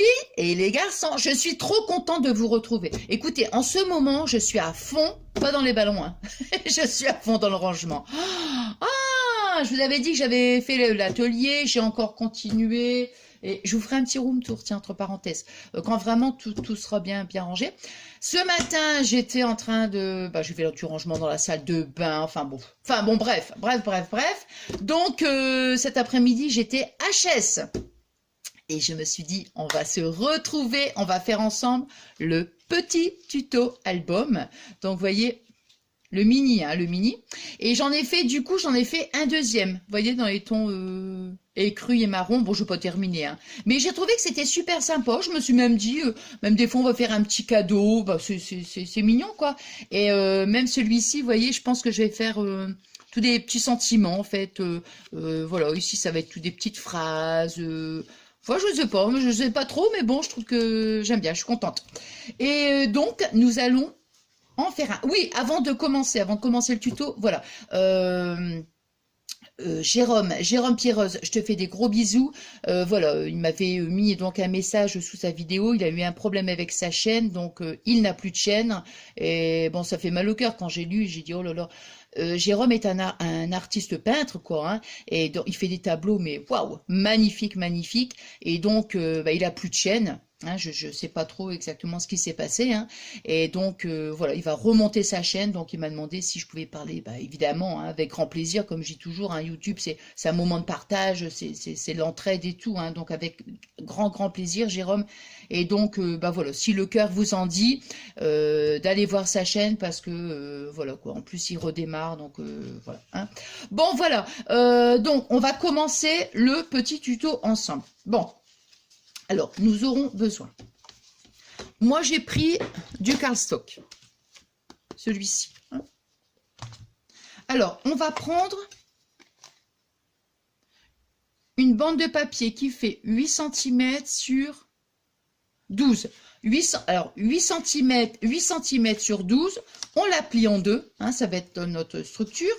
filles et les garçons, je suis trop contente de vous retrouver. Écoutez, en ce moment, je suis à fond, pas dans les ballons, hein. Je suis à fond dans le rangement. Ah, je vous avais dit que j'avais fait l'atelier, j'ai encore continué. Et je vous ferai un petit room tour, tiens, entre parenthèses, quand vraiment tout sera bien rangé. Ce matin, j'étais en train de... j'ai fait du rangement dans la salle de bain, bref. Donc, cet après-midi, j'étais HS. Et je me suis dit, on va se retrouver, on va faire ensemble le petit tuto album. Donc, vous voyez, le mini, hein, le mini. Et j'en ai fait un deuxième. Vous voyez, dans les tons écru et marron. Bon, je vais pas terminer, hein. Mais j'ai trouvé que c'était super sympa. Je me suis même dit, même des fois, on va faire un petit cadeau. C'est mignon, quoi. Et même celui-ci, vous voyez, je pense que je vais faire... tous des petits sentiments, en fait. Voilà, ici, ça va être toutes des petites phrases. Je sais pas trop, mais bon, je trouve que j'aime bien, je suis contente. Et donc, nous allons en faire un. Oui, avant de commencer le tuto, voilà. Jérôme Pierreuse, je te fais des gros bisous. Voilà, il m'avait mis donc un message sous sa vidéo. Il a eu un problème avec sa chaîne, donc il n'a plus de chaîne. Et bon, ça fait mal au cœur quand j'ai lu. J'ai dit oh là là. Jérôme est un artiste peintre, quoi, hein, et donc, il fait des tableaux, mais waouh, magnifique. Et donc, il a plus de chaîne. Hein, je sais pas trop exactement ce qui s'est passé, hein, et donc voilà, il va remonter sa chaîne. Donc il m'a demandé si je pouvais parler, évidemment, hein, avec grand plaisir, comme je dis toujours, hein, YouTube c'est un moment de partage, c'est l'entraide et tout, hein, donc avec grand plaisir, Jérôme. Et donc voilà, si le cœur vous en dit, d'aller voir sa chaîne, parce que voilà quoi, en plus il redémarre, donc voilà, hein. Bon voilà, donc on va commencer le petit tuto ensemble. Bon. Alors, nous aurons besoin. Moi, j'ai pris du cardstock. Celui-ci. Alors, on va prendre une bande de papier qui fait 8 cm sur 12. 8 cm sur 12. On la plie en deux. Hein, ça va être notre structure.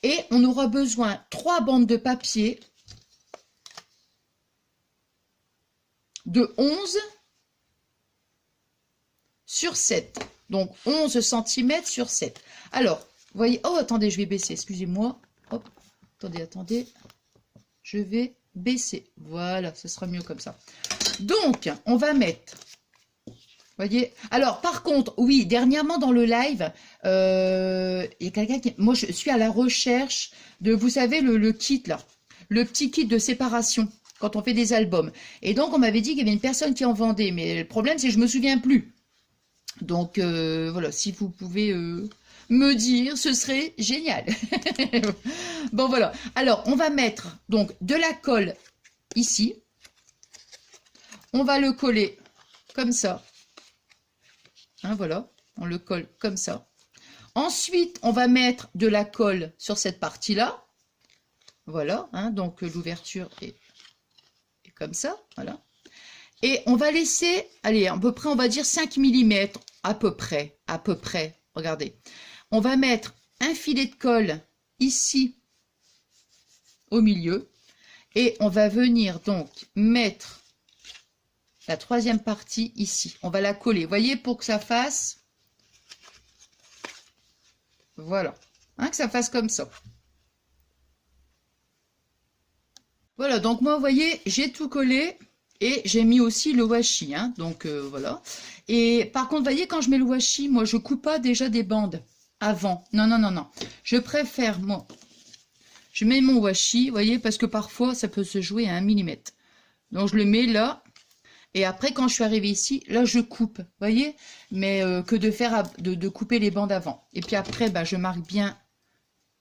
Et on aura besoin 3 bandes de papier de 11 sur 7. Donc 11 cm sur 7. Alors, vous voyez, oh attendez, je vais baisser, excusez-moi. Hop, attendez, je vais baisser. Voilà, ce sera mieux comme ça. Donc, on va mettre, vous voyez, alors par contre, oui, dernièrement dans le live, il y a quelqu'un qui, moi je suis à la recherche de, vous savez, le kit là, le petit kit de séparation. Quand on fait des albums. Et donc, on m'avait dit qu'il y avait une personne qui en vendait. Mais le problème, c'est que je ne me souviens plus. Donc, voilà, si vous pouvez me dire, ce serait génial. Bon, voilà. Alors, on va mettre donc de la colle ici. On va le coller comme ça. Hein, voilà, on le colle comme ça. Ensuite, on va mettre de la colle sur cette partie-là. Voilà, hein, donc l'ouverture est comme ça, voilà. Et on va laisser, allez, à peu près, on va dire 5 mm, à peu près, regardez. On va mettre un filet de colle ici, au milieu, et on va venir donc mettre la troisième partie ici. On va la coller, vous voyez, pour que ça fasse, voilà, hein, que ça fasse comme ça. Voilà, donc moi, vous voyez, j'ai tout collé et j'ai mis aussi le washi, hein, donc voilà. Et par contre, vous voyez, quand je mets le washi, moi, je coupe pas déjà des bandes avant. Non. Je préfère, moi, je mets mon washi, vous voyez, parce que parfois, ça peut se jouer à 1 mm. Donc, je le mets là. Et après, quand je suis arrivée ici, là, je coupe, vous voyez, mais que de faire, de couper les bandes avant. Et puis après, je marque bien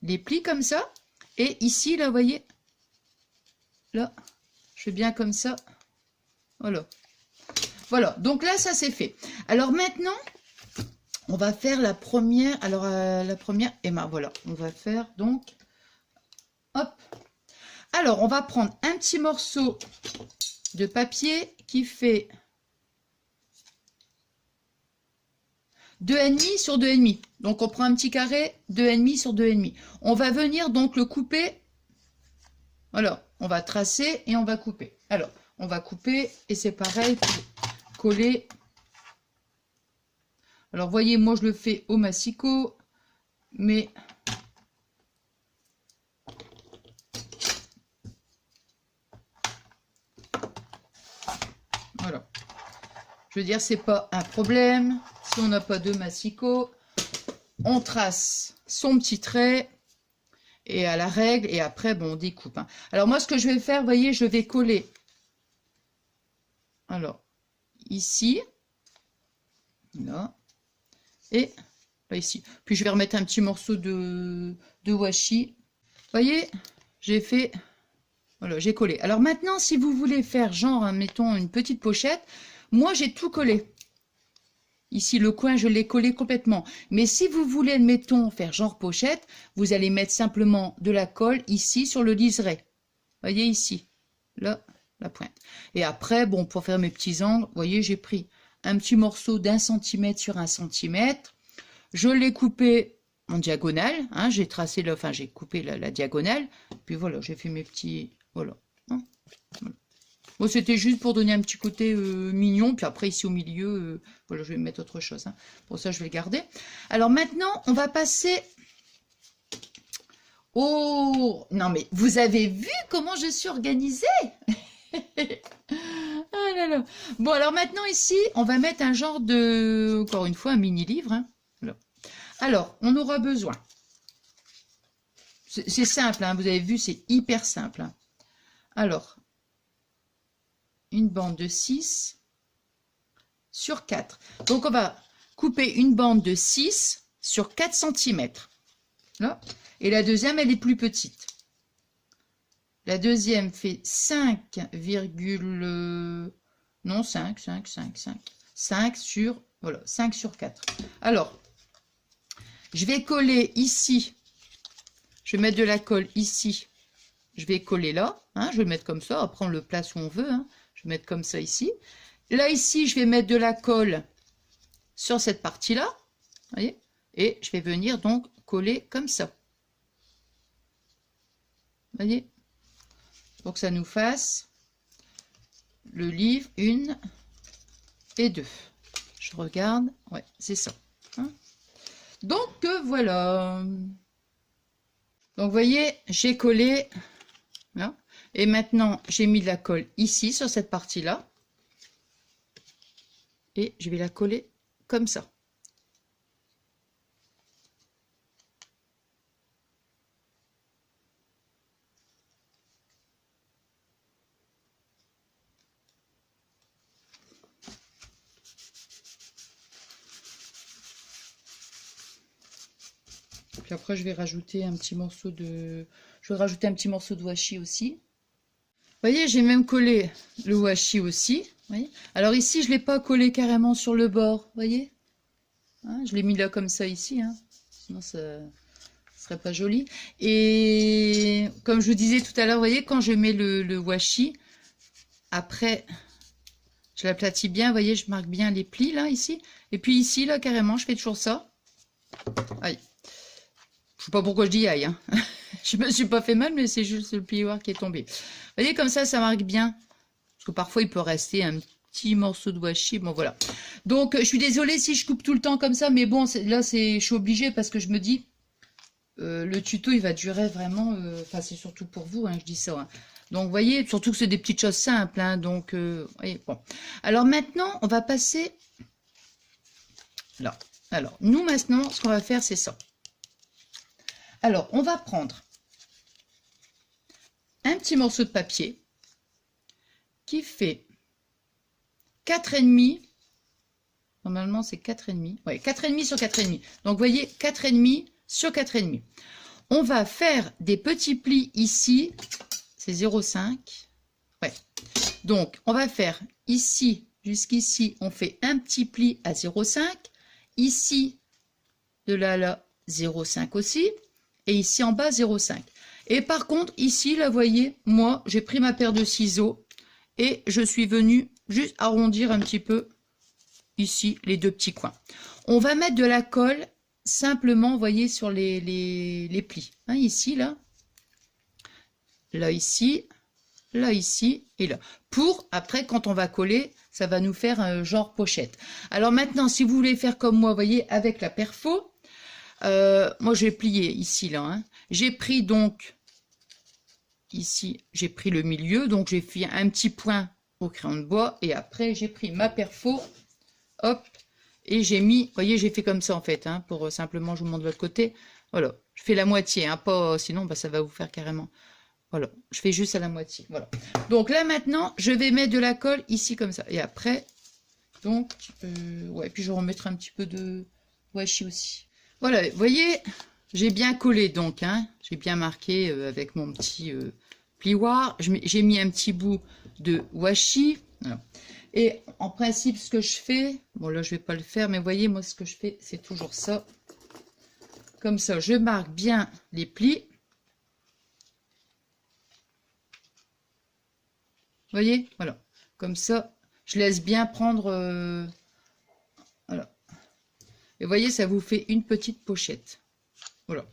les plis comme ça. Et ici, là, vous voyez, là, je fais bien comme ça. Voilà. Voilà, donc là, ça c'est fait. Alors maintenant, on va faire la première. Alors, la première, et voilà, on va faire donc, hop. Alors, on va prendre un petit morceau de papier qui fait 2,5 sur 2,5. Donc, on prend un petit carré, 2,5 sur 2,5. On va venir donc le couper. Voilà, on va tracer et on va couper. Alors, on va couper et c'est pareil pour coller. Alors, voyez, moi, je le fais au massicot, mais voilà. Je veux dire, c'est pas un problème. Si on n'a pas de massicot, on trace son petit trait et à la règle et après, bon, on découpe. Hein. Alors, moi, ce que je vais faire, vous voyez, je vais coller. Alors, ici, là, et là, ici. Puis, je vais remettre un petit morceau de washi. Vous voyez, j'ai fait, voilà, j'ai collé. Alors maintenant, si vous voulez faire genre, hein, mettons, une petite pochette, moi, j'ai tout collé. Ici, le coin, je l'ai collé complètement. Mais si vous voulez, mettons, faire genre pochette, vous allez mettre simplement de la colle ici sur le liseré. Voyez ici, là, la pointe. Et après, bon, pour faire mes petits angles, vous voyez, j'ai pris un petit morceau d'1 cm sur 1 cm. Je l'ai coupé en diagonale. Hein, j'ai tracé, enfin, j'ai coupé la diagonale. Puis voilà, j'ai fait mes petits, voilà. Hein, voilà. Bon, c'était juste pour donner un petit côté mignon. Puis après, ici au milieu, voilà, je vais mettre autre chose. Hein. Pour ça, je vais le garder. Alors maintenant, on va passer au... Non, mais vous avez vu comment je suis organisée? Ah là là. Bon, alors maintenant, ici, on va mettre un genre de... Encore une fois, un mini-livre. Hein. Alors, on aura besoin... C'est simple, hein, vous avez vu, c'est hyper simple. Hein. Alors... une bande de 6 sur 4. Donc, on va couper une bande de 6 sur 4 cm. Là. Et la deuxième, elle est plus petite. La deuxième fait 5, non, 5 sur, voilà, 5 sur 4. Alors, je vais coller ici. Je vais mettre de la colle ici. Je vais coller là. Hein, je vais le mettre comme ça. Après, on le place où on veut. Hein. Je vais mettre comme ça ici. Là, ici, je vais mettre de la colle sur cette partie-là. Voyez? Et je vais venir donc coller comme ça. Voyez? Pour que ça nous fasse le livre 1 et 2. Je regarde. Ouais, c'est ça. Hein? Donc, voilà. Donc, vous voyez, j'ai collé. Là. Et maintenant, j'ai mis de la colle ici, sur cette partie-là. Et je vais la coller comme ça. Puis après, je vais rajouter un petit morceau de... Je vais rajouter un petit morceau de washi aussi. Vous voyez, j'ai même collé le washi aussi. Voyez. Alors ici, je ne l'ai pas collé carrément sur le bord. Vous voyez, hein, je l'ai mis là comme ça ici. Hein. Sinon, ça ne serait pas joli. Et comme je vous disais tout à l'heure, vous voyez, quand je mets le washi, après, je l'aplatis bien. Vous voyez, je marque bien les plis là, ici. Et puis ici, là, carrément, je fais toujours ça. Aïe. Je ne sais pas pourquoi je dis aïe. Hein. Je me suis pas fait mal, mais c'est juste le plioir qui est tombé. Vous voyez, comme ça marque bien. Parce que parfois, il peut rester un petit morceau de washi. Bon, voilà. Donc, je suis désolée si je coupe tout le temps comme ça. Mais bon, là, je suis obligée parce que je me dis, le tuto, il va durer vraiment... Enfin, c'est surtout pour vous, hein, je dis ça. Hein. Donc, vous voyez, surtout que c'est des petites choses simples. Hein, donc, voyez, bon. Alors, maintenant, on va passer... Là. Alors, nous, maintenant, ce qu'on va faire, c'est ça. Alors, on va prendre un petit morceau de papier qui fait 4,5. Normalement, c'est 4,5. Oui, 4,5 sur 4,5. Donc, vous voyez, 4,5 sur 4,5. On va faire des petits plis ici. C'est 0,5. Ouais. Donc, on va faire ici, jusqu'ici, on fait un petit pli à 0,5. Ici, de là à là, 0,5 aussi. Et ici en bas, 0,5. Et par contre, ici, là, vous voyez, moi, j'ai pris ma paire de ciseaux et je suis venue juste arrondir un petit peu ici les deux petits coins. On va mettre de la colle simplement, vous voyez, sur les plis. Hein, ici, là. Là, ici. là ici et là. Pour, après, quand on va coller, ça va nous faire un genre pochette. Alors maintenant, si vous voulez faire comme moi, vous voyez, avec la perfo, moi je vais plier ici, là. Hein. J'ai pris donc, ici, j'ai pris le milieu, donc j'ai fait un petit point au crayon de bois, et après j'ai pris ma perfo, hop, et j'ai mis, vous voyez, j'ai fait comme ça en fait, hein, pour simplement, je vous montre de l'autre côté. Voilà, je fais la moitié, hein, pas, sinon bah, ça va vous faire carrément. Voilà, je fais juste à la moitié. Voilà. Donc là maintenant, je vais mettre de la colle ici comme ça. Et après, donc, ouais, puis je remettrai un petit peu de washi aussi. Voilà, vous voyez, j'ai bien collé donc, hein, j'ai bien marqué avec mon petit plioir. J'ai mis un petit bout de washi. Voilà. Et en principe, ce que je fais, bon là je vais pas le faire, mais vous voyez, moi ce que je fais, c'est toujours ça. Comme ça, je marque bien les plis. Vous voyez, voilà, comme ça, je laisse bien prendre, voilà. Et vous voyez, ça vous fait une petite pochette. Voilà.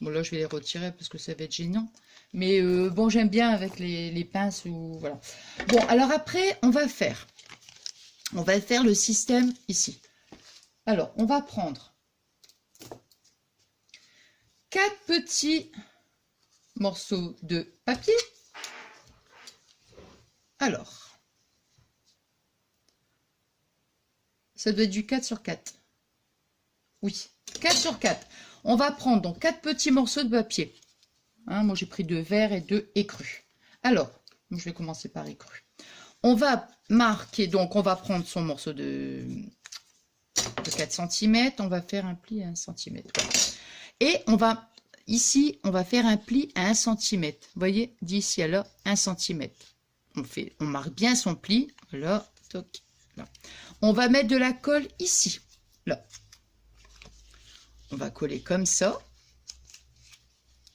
Bon, là, je vais les retirer parce que ça va être gênant. Mais bon, j'aime bien avec les pinces ou voilà. Bon, alors après, on va faire le système ici. Alors, on va prendre 4 petits morceaux de papier. Alors, ça doit être du 4 sur 4. Oui, 4 sur 4. On va prendre donc 4 petits morceaux de papier. Hein, moi, j'ai pris 2 verts et 2 écrus. Alors, je vais commencer par écrus. On va marquer, donc on va prendre son morceau de 4 cm. On va faire un pli à 1 cm. Voilà. Et on va, ici, on va faire un pli à 1 cm. Vous voyez, d'ici à là, 1 cm. On marque bien son pli. Là, toc, là. On va mettre de la colle ici. Là. On va coller comme ça.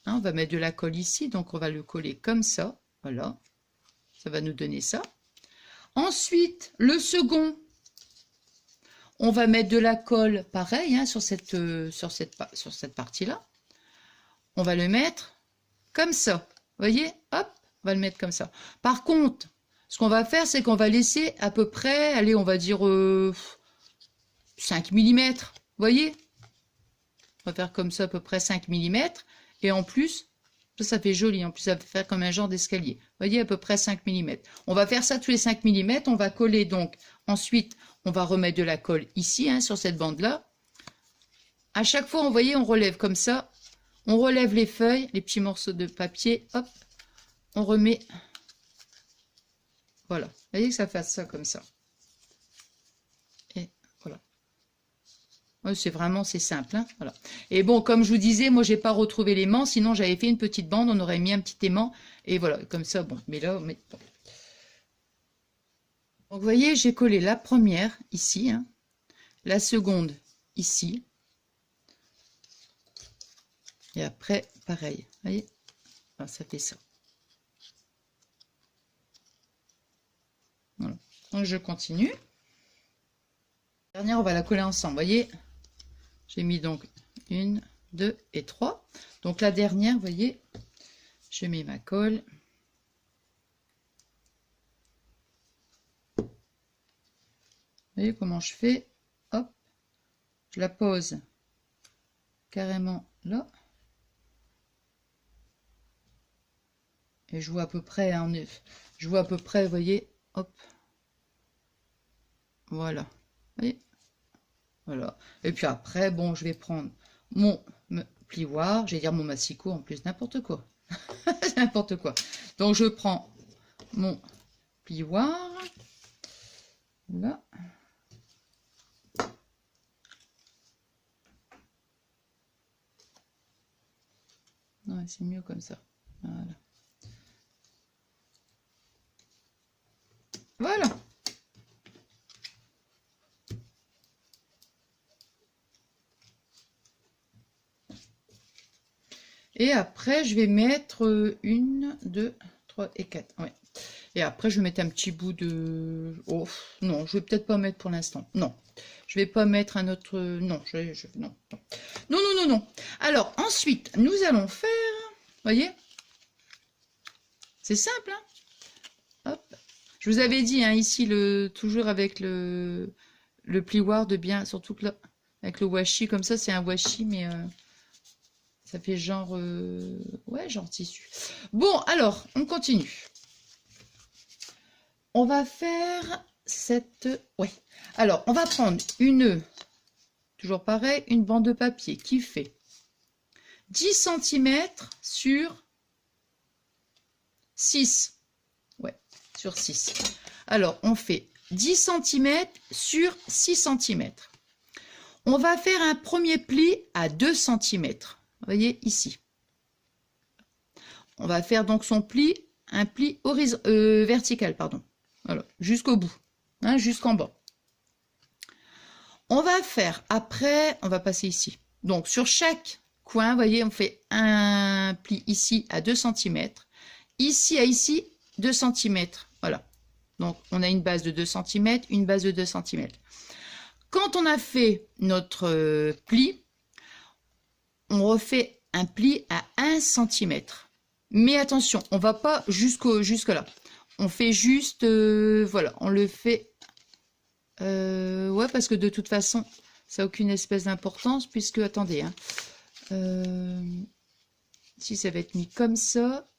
Hein, on va mettre de la colle ici. Donc, on va le coller comme ça. Voilà. Ça va nous donner ça. Ensuite, le second. On va mettre de la colle pareil hein, sur cette partie-là. On va le mettre comme ça. Vous voyez? Hop. On va le mettre comme ça. Par contre, ce qu'on va faire, c'est qu'on va laisser à peu près, allez, on va dire 5 mm. Vous voyez? On va faire comme ça à peu près 5 mm. Et en plus, ça fait joli. En plus, ça va faire comme un genre d'escalier. Vous voyez, à peu près 5 mm. On va faire ça tous les 5 mm. On va coller donc. Ensuite, on va remettre de la colle ici, hein, sur cette bande-là. À chaque fois, vous voyez, on relève comme ça. On relève les feuilles, les petits morceaux de papier. Hop. On remet, voilà, vous voyez que ça fasse ça comme ça. Et voilà. C'est vraiment, c'est simple. Hein, voilà. Et bon, comme je vous disais, moi, j'ai pas retrouvé l'aimant, sinon j'avais fait une petite bande, on aurait mis un petit aimant. Et voilà, comme ça, bon. Mais là, bon. Donc, vous voyez, j'ai collé la première ici, hein, la seconde ici. Et après, pareil. Vous voyez, alors, ça fait ça. Voilà. Donc je continue. La dernière, on va la coller ensemble. Vous voyez, j'ai mis donc 1, 2 et 3. Donc la dernière, vous voyez, je mets ma colle. Vous voyez comment je fais? Hop, je la pose carrément là. Et je vois à peu près, hein, je vois à peu près, vous voyez, hop. Voilà. Vous voyez? Voilà. Et puis après, bon, je vais prendre mon plioir, j'allais dire mon massicot en plus, n'importe quoi. N'importe quoi. Donc je prends mon plioir. Là. Non, c'est mieux comme ça. Voilà. Voilà. Et après, je vais mettre 1, 2, 3 et 4. Ouais. Et après, je vais mettre un petit bout de... Oh, non, je vais peut-être pas mettre pour l'instant. Non, je vais pas mettre un autre... Non, non, non. Non, non, non, non. Alors, ensuite, nous allons faire... Vous voyez? C'est simple, hein? Je vous avais dit, hein, ici, toujours avec le plioir de bien, surtout que là, avec le washi, comme ça, c'est un washi, mais ça fait genre, ouais, genre tissu. Bon, alors, on continue. On va faire cette, ouais. Alors, on va prendre toujours pareil, une bande de papier qui fait 10 cm sur 6. Ouais, sur 6. Alors, on fait 10 cm sur 6 cm. On va faire un premier pli à 2 cm. Vous voyez, ici. On va faire donc son pli, un pli vertical, pardon. Voilà, jusqu'au bout, hein, jusqu'en bas. On va faire, après, on va passer ici. Donc, sur chaque coin, vous voyez, on fait un pli ici à 2 cm. Ici à ici, 2 cm. Voilà. Donc, on a une base de 2 cm, une base de 2 cm. Quand on a fait notre pli, on refait un pli à 1 cm. Mais attention, on ne va pas jusque là. On fait juste, voilà, on le fait, ouais, parce que de toute façon, ça n'a aucune espèce d'importance, puisque, attendez, hein, si ça va être mis comme ça,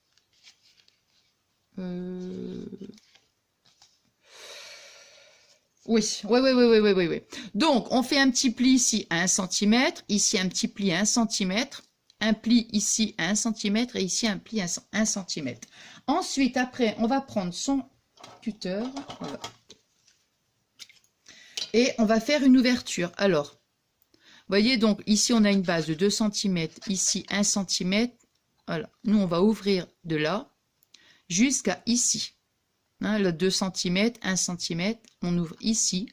oui. Donc, on fait un petit pli ici à 1 cm, ici un petit pli à 1 cm, un pli ici à 1 cm et ici un pli à 1 cm. Ensuite, après, on va prendre son cutter, voilà, et on va faire une ouverture. Alors, vous voyez, donc ici, on a une base de 2 cm, ici 1 cm. Voilà, nous, on va ouvrir de là jusqu'à ici. Hein, là, 2 cm, 1 cm, on ouvre ici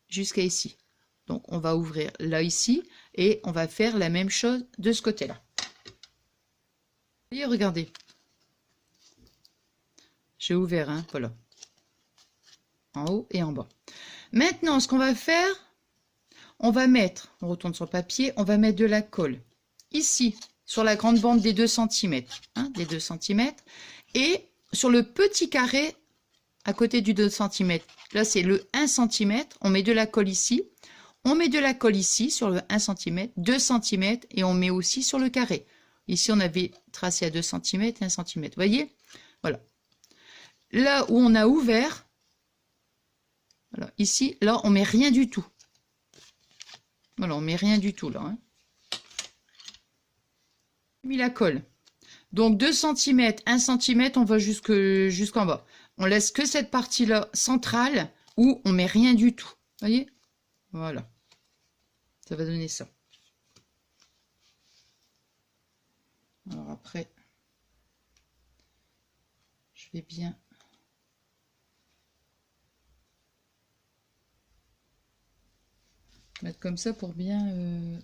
jusqu'à ici. Donc, on va ouvrir là, ici, et on va faire la même chose de ce côté-là. Vous voyez, regardez. J'ai ouvert, hein, voilà. En haut et en bas. Maintenant, ce qu'on va faire, on va mettre, on retourne sur le papier, on va mettre de la colle ici, sur la grande bande des 2 cm, hein, des 2 cm, et sur le petit carré à côté du 2 cm. Là, c'est le 1 cm. On met de la colle ici. On met de la colle ici sur le 1 cm, 2 cm, et on met aussi sur le carré. Ici, on avait tracé à 2 cm et 1 cm. Vous voyez? Voilà. Là où on a ouvert, voilà, ici, là, on met rien du tout. Voilà, on met rien du tout, là. Hein. J'ai mis la colle. Donc, 2 cm, 1 cm, on va jusqu'en bas. On laisse que cette partie-là centrale où on met rien du tout. Vous voyez? Voilà. Ça va donner ça. Alors après, je vais bien mettre comme ça pour bien...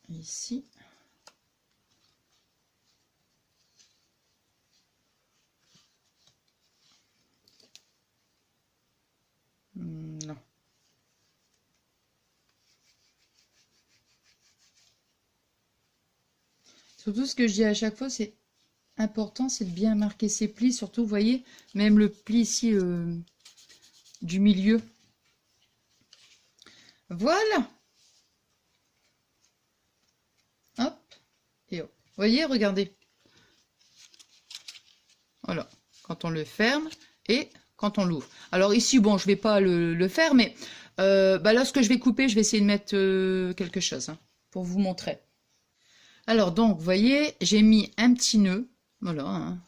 Ici. Non. Surtout, ce que je dis à chaque fois, c'est important, c'est de bien marquer ses plis. Surtout, vous voyez, même le pli ici du milieu. Voilà. Hop. Et hop. Vous voyez, regardez. Voilà. Quand on le ferme et quand on l'ouvre. Alors ici, bon, je vais pas le faire, mais bah là, ce que je vais couper, je vais essayer de mettre quelque chose hein, pour vous montrer. Alors donc, vous voyez, j'ai mis un petit nœud, voilà, hein.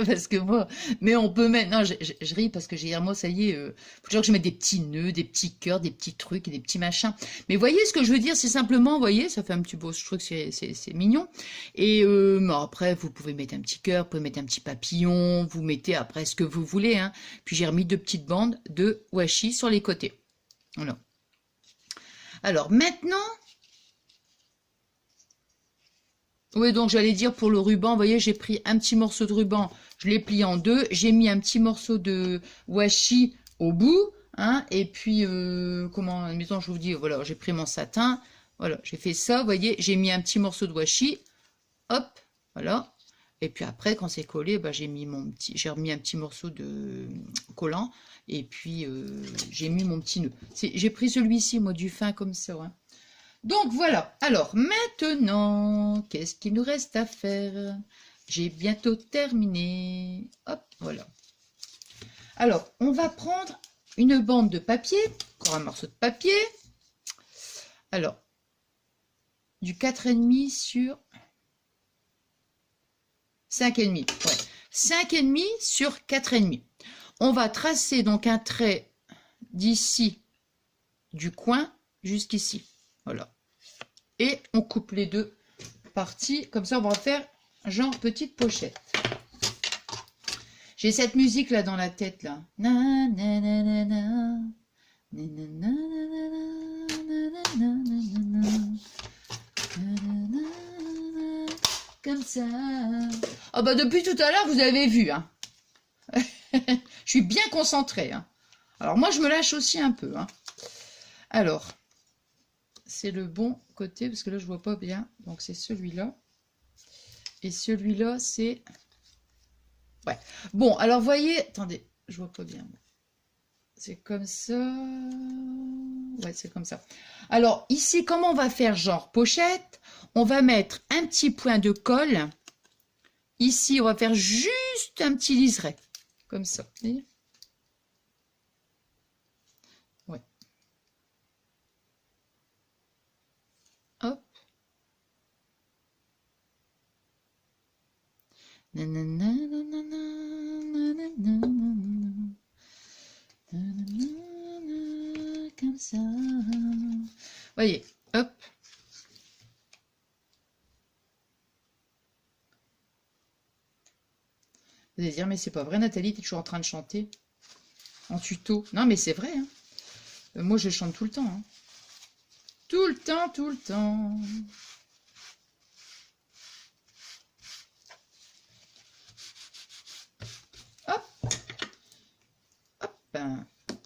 Parce que moi, mais on peut mettre, non, je ris parce que j'ai moi, ça y est, faut toujours que je mette des petits nœuds, des petits cœurs, des petits trucs et des petits machins. Mais voyez, ce que je veux dire, c'est simplement, vous voyez, ça fait un petit beau, je trouve que c'est mignon. Et bon, après, vous pouvez mettre un petit cœur, vous pouvez mettre un petit papillon, vous mettez après ce que vous voulez, hein. Puis j'ai remis 2 petites bandes de washi sur les côtés. Voilà. Alors maintenant, oui, donc j'allais dire pour le ruban, vous voyez, j'ai pris un petit morceau de ruban, je l'ai plié en deux, j'ai mis un petit morceau de washi au bout, hein, et puis, comment, admettons, je vous dis, voilà, j'ai pris mon satin, voilà, j'ai fait ça, vous voyez, j'ai mis un petit morceau de washi, hop, Voilà. Et puis après, quand c'est collé, bah, j'ai remis un petit morceau de collant. Et puis, j'ai mis mon petit nœud. J'ai pris celui-ci, moi, du fin comme ça. Hein. Donc, voilà. Alors, maintenant, qu'est-ce qu'il nous reste à faire? J'ai bientôt terminé. Hop, voilà. Alors, on va prendre une bande de papier. Encore un morceau de papier. Alors, du 4,5 sur 5,5. Ouais. 5,5 sur 4,5. On va tracer donc un trait d'ici, du coin, jusqu'ici. Voilà. Et on coupe les deux parties. Comme ça, on va faire genre petite pochette. J'ai cette musique là dans la tête là. Na, na, na, na, na. Na, na, na, na, na, na, na, na. Comme ça. Ah bah depuis tout à l'heure, vous avez vu. Hein. Je suis bien concentrée. Hein. Alors moi, je me lâche aussi un peu. Hein. Alors, c'est le bon côté, parce que là, je vois pas bien. Donc, c'est celui-là. Et celui-là, c'est... Ouais. Bon, alors, voyez... Attendez, je vois pas bien. C'est comme ça. Ouais, c'est comme ça. Alors, ici, comment on va faire genre pochette? On va mettre un petit point de colle. Ici, on va faire juste un petit liseré. Comme ça. Vous voyez? Ouais. Hop. Comme ça. Voyez, hop. Vous allez dire, mais c'est pas vrai, Nathalie, tu es toujours en train de chanter en tuto. Non, mais c'est vrai. Hein. Moi, je chante tout le temps. Hein. Tout le temps, tout le temps. Hop. Hop.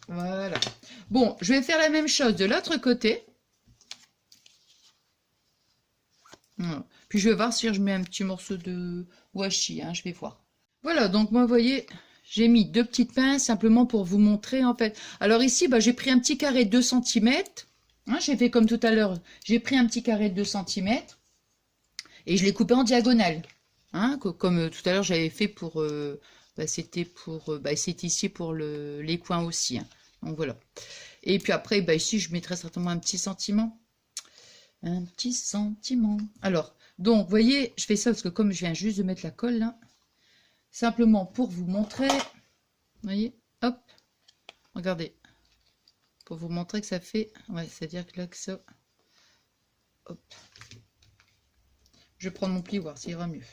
Voilà. Bon, je vais faire la même chose de l'autre côté. Voilà. Puis je vais voir si je mets un petit morceau de washi. Hein, je vais voir. Voilà, donc moi, vous voyez, j'ai mis deux petites pinces simplement pour vous montrer en fait. Alors ici, bah, j'ai pris un petit carré de 2 cm. Hein, j'ai fait comme tout à l'heure, j'ai pris un petit carré de 2 cm et je l'ai coupé en diagonale. Hein, comme tout à l'heure, j'avais fait pour... c'était pour... c'est ici pour les coins aussi. Hein. Donc voilà. Et puis après, ici, je mettrai certainement un petit sentiment. Un petit sentiment. Alors, donc, vous voyez, je fais ça parce que comme je viens juste de mettre la colle là, simplement pour vous montrer, vous voyez, hop, regardez, pour vous montrer que ça fait, ouais, c'est-à-dire que là, que ça, hop, je vais prendre mon plioir, ça ira mieux. Vous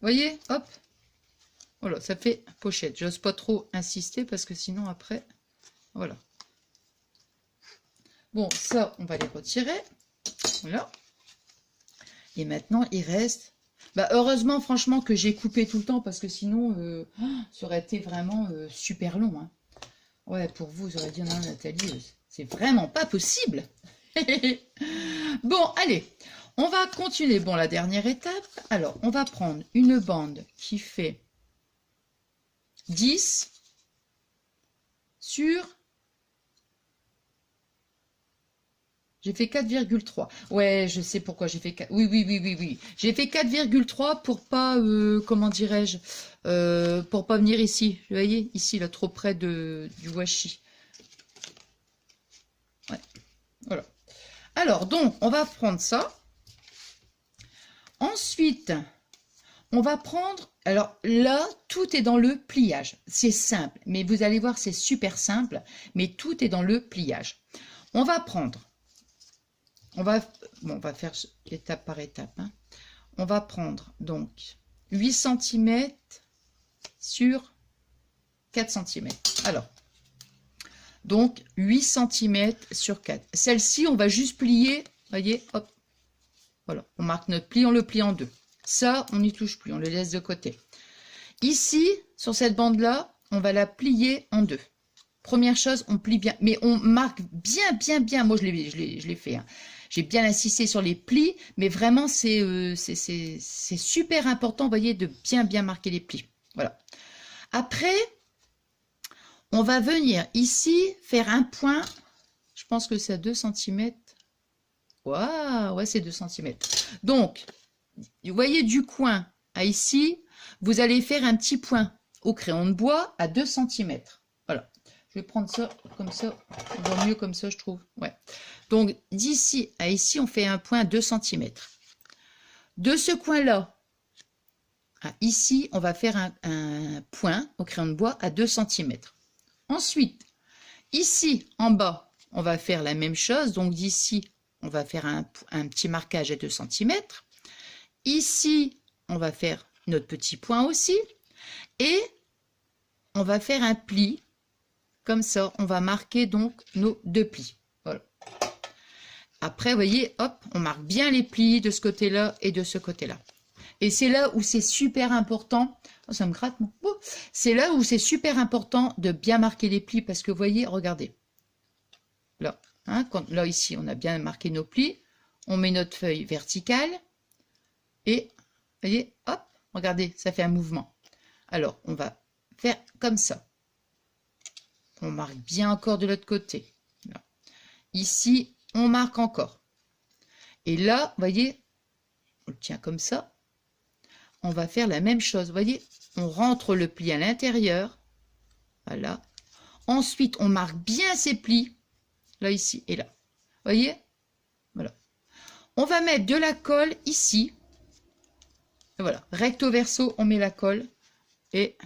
voyez, hop, voilà, ça fait pochette. J'ose pas trop insister parce que sinon après, voilà. Bon, ça, on va les retirer, voilà. Et maintenant, il reste... heureusement, franchement, que j'ai coupé tout le temps, parce que sinon, ça aurait été vraiment super long. Hein. Ouais, pour vous, vous aurez dit, non, Nathalie, c'est vraiment pas possible. Bon, allez, on va continuer. Bon, la dernière étape. Alors, on va prendre une bande qui fait 10 sur... J'ai fait 4,3. Ouais, je sais pourquoi j'ai fait 4. Oui. J'ai fait 4,3 pour pas, comment dirais-je, pour pas venir ici. Vous voyez, ici, là, trop près du washi. Ouais, voilà. Alors, donc, on va prendre ça. Ensuite, on va prendre... Alors là, tout est dans le pliage. C'est simple, mais vous allez voir, c'est super simple, mais tout est dans le pliage. On va prendre... On va faire étape par étape. Hein. On va prendre donc 8 cm sur 4 cm. Alors, donc 8 cm sur 4. Celle-ci, on va juste plier. Vous voyez, hop. Voilà, on marque notre pli, on le plie en deux. Ça, on n'y touche plus, on le laisse de côté. Ici, sur cette bande-là, on va la plier en deux. Première chose, on plie bien, mais on marque bien. Moi, je l'ai fait. Hein. J'ai bien insisté sur les plis, mais vraiment, c'est super important, vous voyez, de bien marquer les plis. Voilà. Après, on va venir ici faire un point. Je pense que c'est à 2 cm. Waouh, ouais, c'est 2 cm. Donc, vous voyez, du coin à ici, vous allez faire un petit point au crayon de bois à 2 cm. Voilà. Je vais prendre ça comme ça. On voit mieux comme ça, je trouve. Ouais. Donc, d'ici à ici, on fait un point à 2 cm. De ce coin-là à ici, on va faire un point au crayon de bois à 2 cm. Ensuite, ici, en bas, on va faire la même chose. Donc, d'ici, on va faire un petit marquage à 2 cm. Ici, on va faire notre petit point aussi. Et on va faire un pli. Comme ça, on va marquer donc nos 2 plis. Voilà. Après, vous voyez, hop, on marque bien les plis de ce côté-là et de ce côté-là. Et c'est là où c'est super important. Oh, ça me gratte, moi. Oh, c'est là où c'est super important de bien marquer les plis parce que vous voyez, regardez. Là, hein, là ici, on a bien marqué nos plis. On met notre feuille verticale. Et, vous voyez, hop, regardez, ça fait un mouvement. Alors, on va faire comme ça. On marque bien encore de l'autre côté. Là. Ici, on marque encore. Et là, vous voyez, on le tient comme ça. On va faire la même chose. Vous voyez, on rentre le pli à l'intérieur. Voilà. Ensuite, on marque bien ces plis. Là, ici et là. Vous voyez? Voilà. On va mettre de la colle ici. Et voilà. Recto verso, on met la colle. Et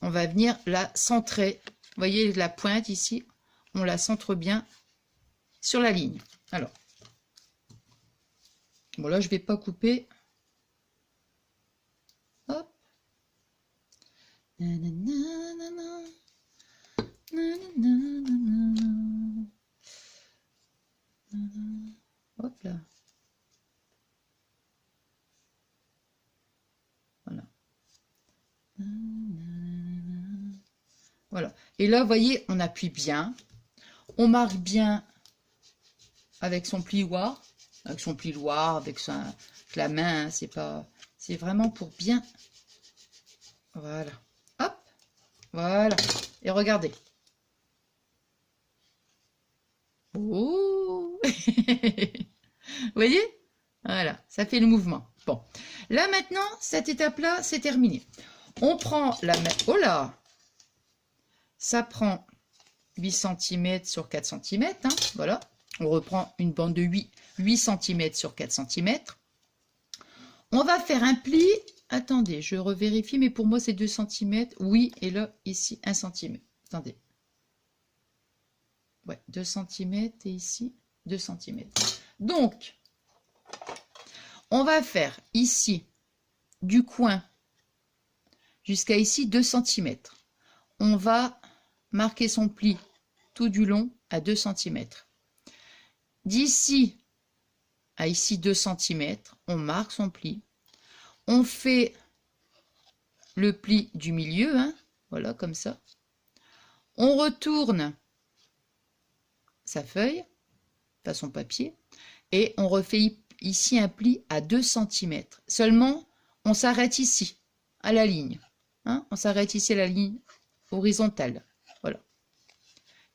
on va venir la centrer. Vous voyez la pointe ici, on la centre bien sur la ligne. Alors, bon là je vais pas couper. Hop. Hop là. Voilà. Voilà. Et là, vous voyez, on appuie bien. On marque bien avec son plioir. Avec son plioir, avec la main. Hein, c'est vraiment pour bien. Voilà. Hop. Voilà. Et regardez. Oh. Vous voyez? Voilà. Ça fait le mouvement. Bon. Là, maintenant, cette étape-là, c'est terminé. On prend la main. Oh là! Ça prend 8 cm sur 4 cm. Hein, voilà. On reprend une bande de 8 cm sur 4 cm. On va faire un pli. Attendez, je revérifie, mais pour moi, c'est 2 cm. Oui, et là, ici, 1 cm. Attendez. Ouais, 2 cm et ici, 2 cm. Donc, on va faire ici, du coin jusqu'à ici, 2 cm. On va marquer son pli tout du long à 2 cm. D'ici à ici 2 cm, on marque son pli. On fait le pli du milieu, hein, voilà, comme ça. On retourne sa feuille, enfin son papier, et on refait ici un pli à 2 cm. Seulement, on s'arrête ici, à la ligne. Hein, on s'arrête ici à la ligne horizontale. Voilà.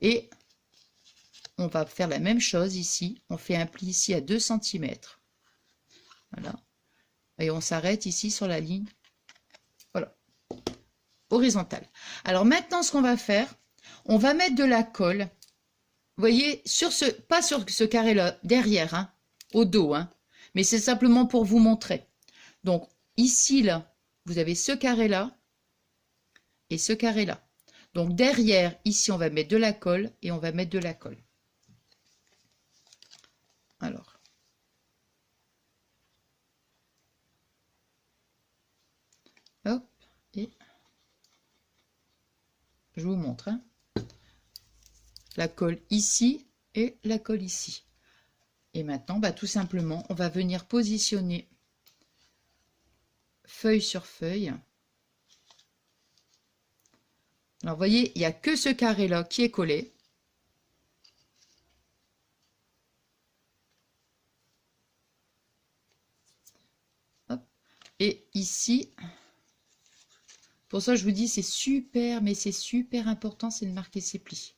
Et on va faire la même chose ici. On fait un pli ici à 2 cm. Voilà. Et on s'arrête ici sur la ligne. Voilà. Horizontale. Alors maintenant, ce qu'on va faire, on va mettre de la colle. Vous voyez, pas sur ce carré-là, derrière, hein, au dos, hein, mais c'est simplement pour vous montrer. Donc, ici, là, vous avez ce carré-là et ce carré-là. Donc, derrière, ici, on va mettre de la colle et on va mettre de la colle. Alors. Hop, et je vous montre. Hein. La colle ici et la colle ici. Et maintenant, bah, tout simplement, on va venir positionner feuille sur feuille. Alors, vous voyez, il n'y a que ce carré-là qui est collé. Hop. Et ici, pour ça, je vous dis, c'est super, mais c'est super important, c'est de marquer ses plis.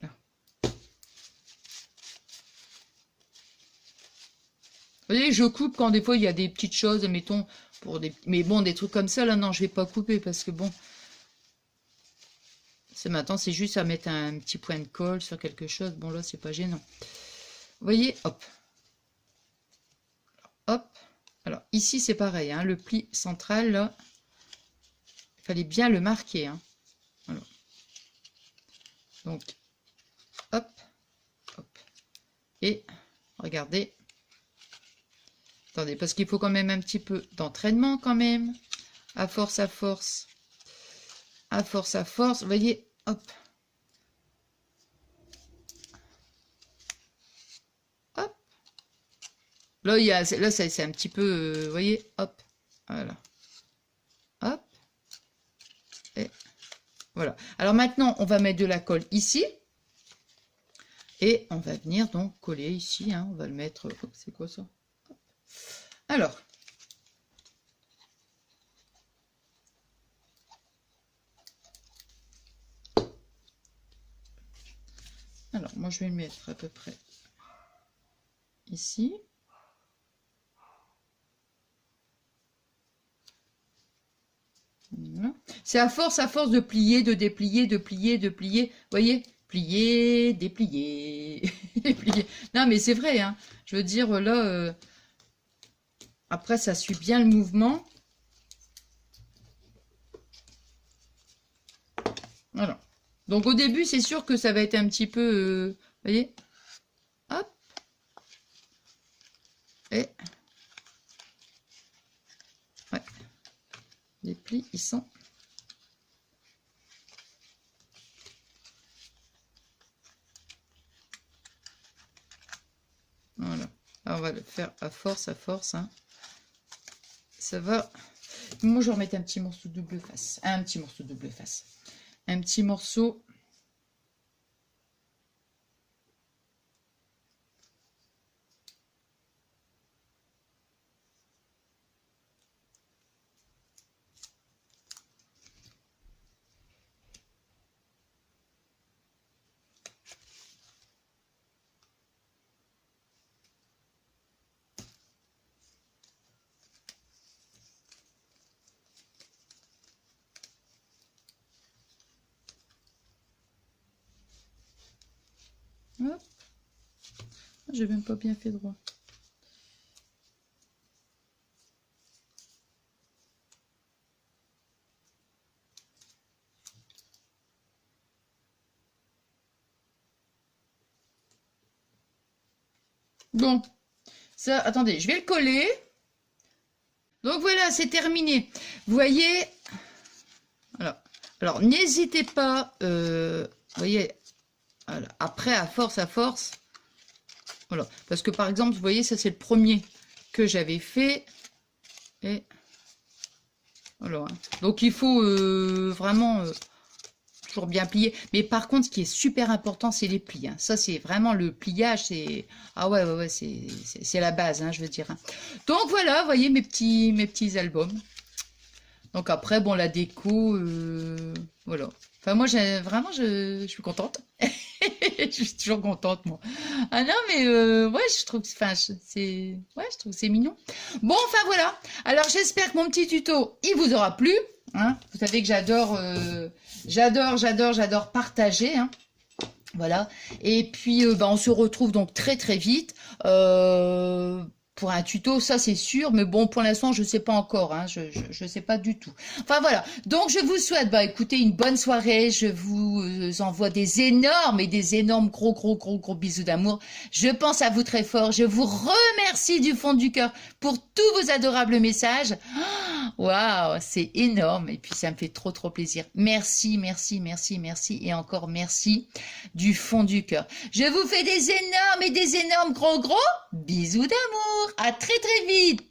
Là. Vous voyez, je coupe quand des fois, il y a des petites choses, mettons, pour des... Mais bon, des trucs comme ça, là, non, je vais pas couper, parce que bon... Maintenant, c'est juste à mettre un petit point de colle sur quelque chose. Bon, là, c'est pas gênant. Vous voyez, hop. Hop. Alors, ici, c'est pareil. Hein, le pli central, là, il fallait bien le marquer. Hein. Voilà. Donc, hop. Hop. Et, regardez. Attendez, parce qu'il faut quand même un petit peu d'entraînement, quand même. À force, à force. À force, à force. Vous voyez, hop. Hop. Là, là c'est un petit peu, vous voyez, hop. Voilà. Hop. Et voilà. Alors maintenant, on va mettre de la colle ici. Et on va venir donc coller ici. Hein. On va le mettre, c'est quoi ça? Hop. Alors. Alors, moi, je vais le mettre à peu près ici. Voilà. C'est à force de plier, de déplier, de plier, de plier. Vous voyez? Plier, déplier, déplier. Non, mais c'est vrai, hein. Je veux dire, là, après, ça suit bien le mouvement. Voilà. Donc au début, c'est sûr que ça va être un petit peu, vous voyez, hop, et ouais, les plis, ils sont voilà. Alors, on va le faire à force, hein. Ça va. Moi, je vais remettre un petit morceau de double face, un petit morceau de double face, un petit morceau. Hop. J'ai même pas bien fait droit. Bon, ça, attendez, je vais le coller. Donc voilà, c'est terminé. Vous voyez, alors n'hésitez pas, vous voyez, voilà, après à force, voilà, parce que par exemple, vous voyez, ça c'est le premier que j'avais fait, et voilà. Hein. Donc il faut vraiment toujours bien plier. Mais par contre, ce qui est super important, c'est les plis. Hein. Ça, c'est vraiment le pliage. C'est ah ouais, c'est la base, hein, je veux dire. Hein. Donc voilà, vous voyez mes petits albums. Donc après, bon, la déco, voilà. Enfin, moi, vraiment, je suis contente. Je suis toujours contente, moi. Ah non, mais ouais, je trouve, enfin, je trouve que c'est mignon. Bon, enfin voilà. Alors, j'espère que mon petit tuto, il vous aura plu. Hein. Vous savez que j'adore partager. Hein. Voilà. Et puis, on se retrouve donc très très vite. Pour un tuto, ça c'est sûr, mais bon, pour l'instant, je sais pas encore, hein, je sais pas du tout. Enfin voilà, donc je vous souhaite, écoutez, une bonne soirée, je vous envoie des énormes et des énormes gros bisous d'amour. Je pense à vous très fort, je vous remercie du fond du cœur pour tous vos adorables messages. Waouh, c'est énorme, et puis ça me fait trop plaisir. Merci, et encore merci du fond du cœur. Je vous fais des énormes et des énormes gros bisous d'amour. À très vite.